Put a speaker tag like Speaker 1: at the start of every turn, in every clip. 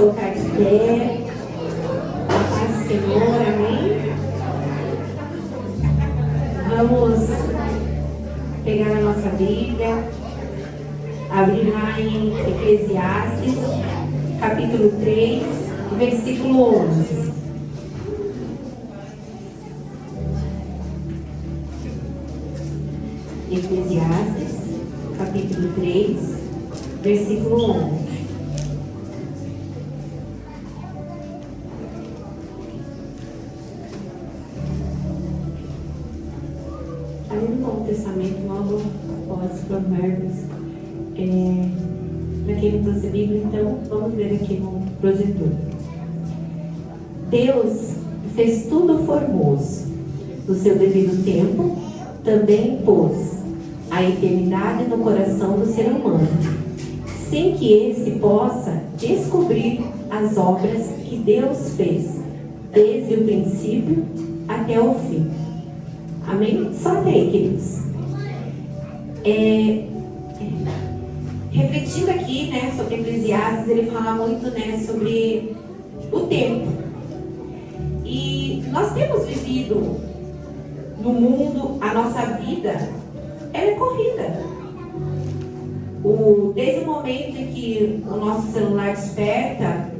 Speaker 1: colocar de pé. A paz do Senhor, amém? Vamos pegar a nossa Bíblia, abrir lá em Eclesiastes, capítulo 3, versículo 11. Eclesiastes, capítulo 3, versículo 11. Ali no Novo Testamento, logo após Provérbios, para quem não trouxe a Bíblia, então vamos ver aqui no projetor. Deus fez tudo formoso, no seu devido tempo, também pôs a eternidade no coração do ser humano, sem que este possa descobrir as obras que Deus fez, desde o princípio até o fim. Amém? Só até aí, queridos. Refletindo aqui, sobre Eclesiastes, ele fala muito, sobre o tempo. E nós temos vivido no mundo, a nossa vida, ela é corrida. Desde o momento em que o nosso celular desperta,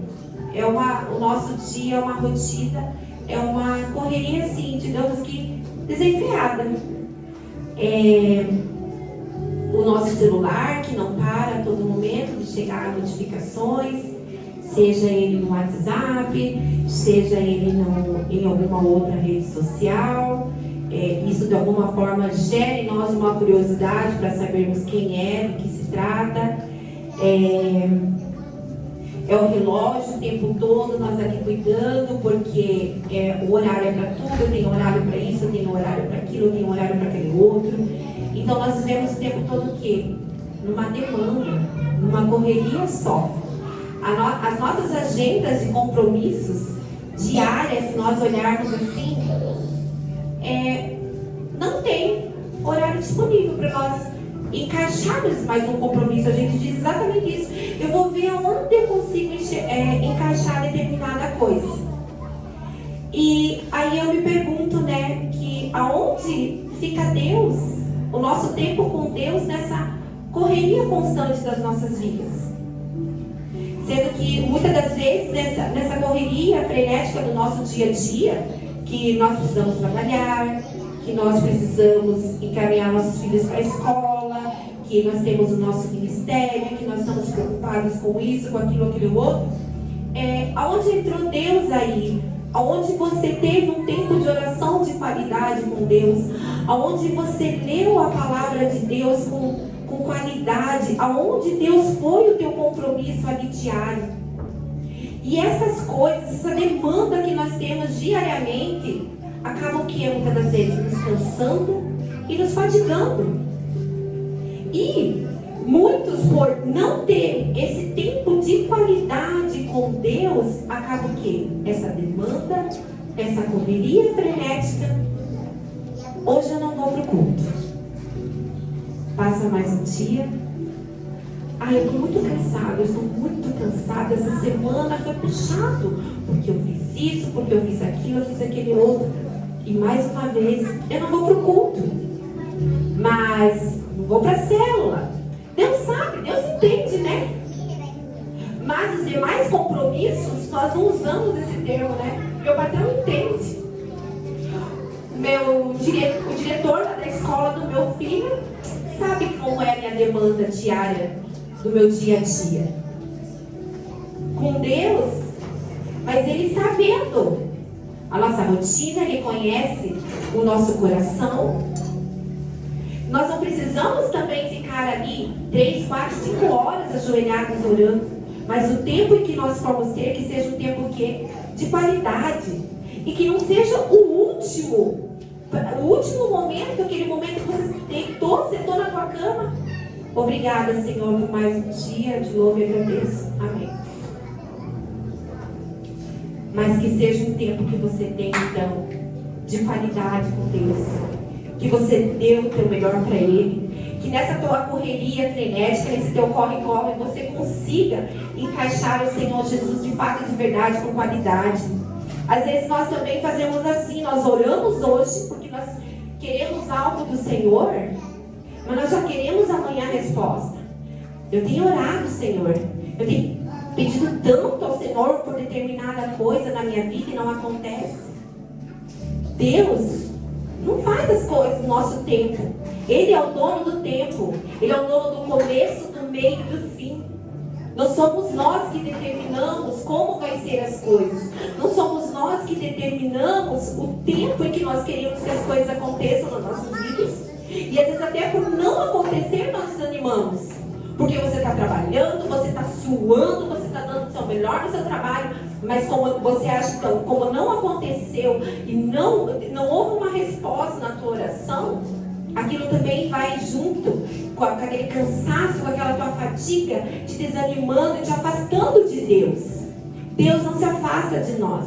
Speaker 1: o nosso dia é uma rotina, é uma correria assim, digamos que desenfreada. O nosso celular que não para a todo momento de chegar notificações, seja ele no WhatsApp, seja ele em alguma outra rede social. Isso de alguma forma gera em nós uma curiosidade para sabermos quem é, do que se trata. É o relógio o tempo todo, nós aqui cuidando, porque o horário é para tudo, eu tenho horário para isso, eu tenho horário para aquilo, eu tenho horário para aquele outro. Então nós vivemos o tempo todo o quê? Numa demanda, numa correria só. As nossas agendas de compromissos diárias, se nós olharmos assim, não tem horário disponível para nós encaixarmos mais um compromisso. A gente diz exatamente isso. Eu vou ver aonde eu consigo encaixar determinada coisa. E aí eu me pergunto, que aonde fica Deus, o nosso tempo com Deus nessa correria constante das nossas vidas? Sendo que muitas das vezes nessa correria frenética do nosso dia a dia, que nós precisamos trabalhar, que nós precisamos encaminhar nossos filhos para a escola, que nós temos o nosso ministério, que nós estamos preocupados com isso, com aquilo, aquele outro. Aonde entrou Deus aí? Aonde você teve um tempo de oração de qualidade com Deus? Aonde você leu a palavra de Deus com qualidade? Aonde Deus foi o teu compromisso ali diário? E essas coisas, essa demanda que nós temos diariamente, acabam que muitas das vezes nos cansando e nos fadigando. E muitos, por não ter esse tempo de qualidade com Deus, acabam que essa demanda, essa correria frenética, hoje eu não vou para o culto. Passa mais um dia. Eu estou muito cansada, eu estou muito cansada. Essa semana foi puxado, porque eu fiz isso, porque eu fiz aquilo, eu fiz aquele outro. E mais uma vez, eu não vou para o culto, mas não vou para a célula. Deus sabe, Deus entende, Mas os demais compromissos, nós não usamos esse termo, Meu patrão entende. O diretor da escola do meu filho sabe como é a minha demanda diária do meu dia a dia. Com Deus, mas Ele está vendo a nossa rotina, Ele conhece o nosso coração. Nós não precisamos também ficar ali 3, 4, 5 horas ajoelhados orando, mas o tempo em que nós formos ter, que seja um tempo de qualidade, e que não seja o último momento, aquele momento que você deitou, sentou na tua cama. Obrigada, Senhor, por mais um dia, de louvo e agradeço. Amém. Mas que seja um tempo que você tenha, então, de qualidade com Deus. Que você dê o teu melhor para Ele. Que nessa tua correria frenética, nesse teu corre-corre, você consiga encaixar o Senhor Jesus de fato e de verdade, com qualidade. Às vezes nós também fazemos assim, nós oramos hoje porque nós queremos algo do Senhor, mas nós já queremos amanhã a resposta. Eu tenho orado, Senhor, eu tenho pedido tanto ao Senhor por determinada coisa na minha vida e não acontece. Deus não faz as coisas no nosso tempo. Ele é o dono do tempo. Ele é o dono do começo, do meio e do fim. Não somos nós que determinamos como vai ser as coisas. Não somos nós que determinamos o tempo em que nós queremos que as coisas aconteçam nas nossas vidas. E às vezes até por não acontecer nós desanimamos. Porque você está trabalhando, você está suando, você está dando o seu melhor no seu trabalho. Mas como você acha, então, como não aconteceu e não houve uma resposta na tua oração, aquilo também vai junto com aquele cansaço, com aquela tua fadiga, te desanimando, te afastando de Deus. Deus não se afasta de nós.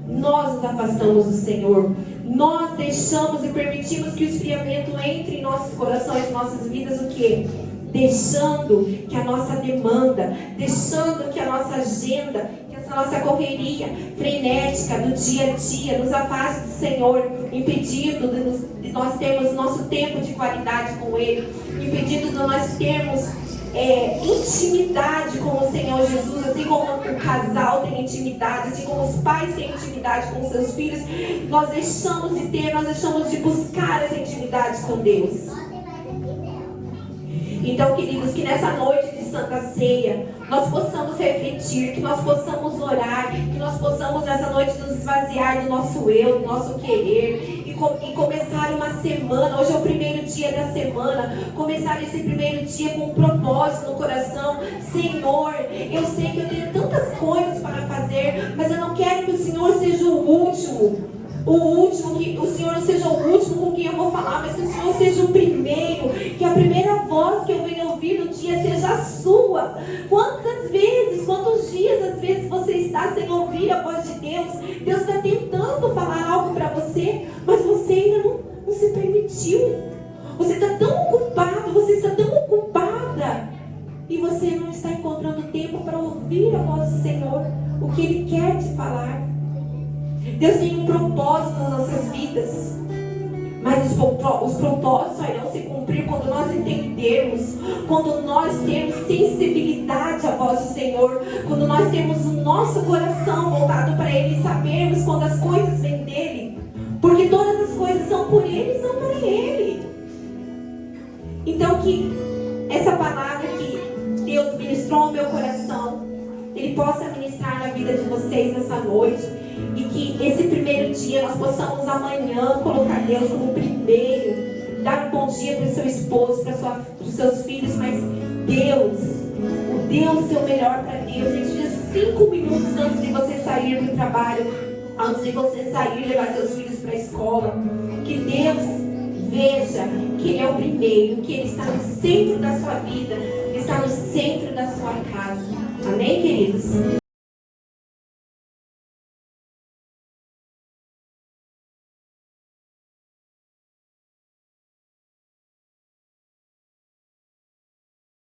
Speaker 1: Nós nos afastamos do Senhor. Nós deixamos e permitimos que o esfriamento entre em nossos corações, em nossas vidas, o quê? Deixando que a nossa demanda, deixando que a nossa agenda, que essa nossa correria frenética do dia a dia nos afaste do Senhor, impedindo de nós termos nosso tempo de qualidade com Ele, impedindo de nós termos intimidade com o Senhor Jesus, assim como o casal tem intimidade, assim como os pais têm intimidade com os seus filhos. Nós deixamos de ter, nós deixamos de buscar essa intimidade com Deus. Então, queridos, que nessa noite de Santa Ceia nós possamos refletir, que nós possamos orar, que nós possamos nessa noite nos esvaziar do nosso eu, do nosso querer e começar uma semana. Hoje é o primeiro dia da semana. Começar esse primeiro dia com um propósito no coração. Senhor, eu sei que eu tenho tantas coisas para fazer, mas eu não quero que o Senhor seja o último. Que o Senhor não seja o último com quem eu vou falar, mas que o Senhor seja o primeiro, que a primeira voz que eu venha ouvir no dia seja a sua. Quantas vezes, quantos dias às vezes você está sem ouvir a voz de Deus? Deus está tentando falar algo para você, mas você ainda não se permitiu. Você está tão ocupado, você está tão ocupada, e você não está encontrando tempo para ouvir a voz do Senhor, o que Ele quer te falar. Deus tem um propósito nas nossas vidas, mas os propósitos só irão se cumprir quando nós entendermos, quando nós temos sensibilidade à voz do Senhor, quando nós temos o nosso coração voltado para Ele e sabermos quando as coisas vêm dEle, porque todas as coisas são por Ele e são para Ele. Então que essa palavra que Deus ministrou ao meu coração, Ele possa ministrar na vida de vocês nessa noite. E que esse primeiro dia nós possamos amanhã colocar Deus como primeiro. Dar um bom dia para o seu esposo, para os seus filhos. Mas Deus, dê o seu melhor para Deus. Gente, 5 minutos antes de você sair do trabalho, antes de você sair e levar seus filhos para a escola. Que Deus veja que Ele é o primeiro, que Ele está no centro da sua vida, está no centro da sua casa. Amém, queridos?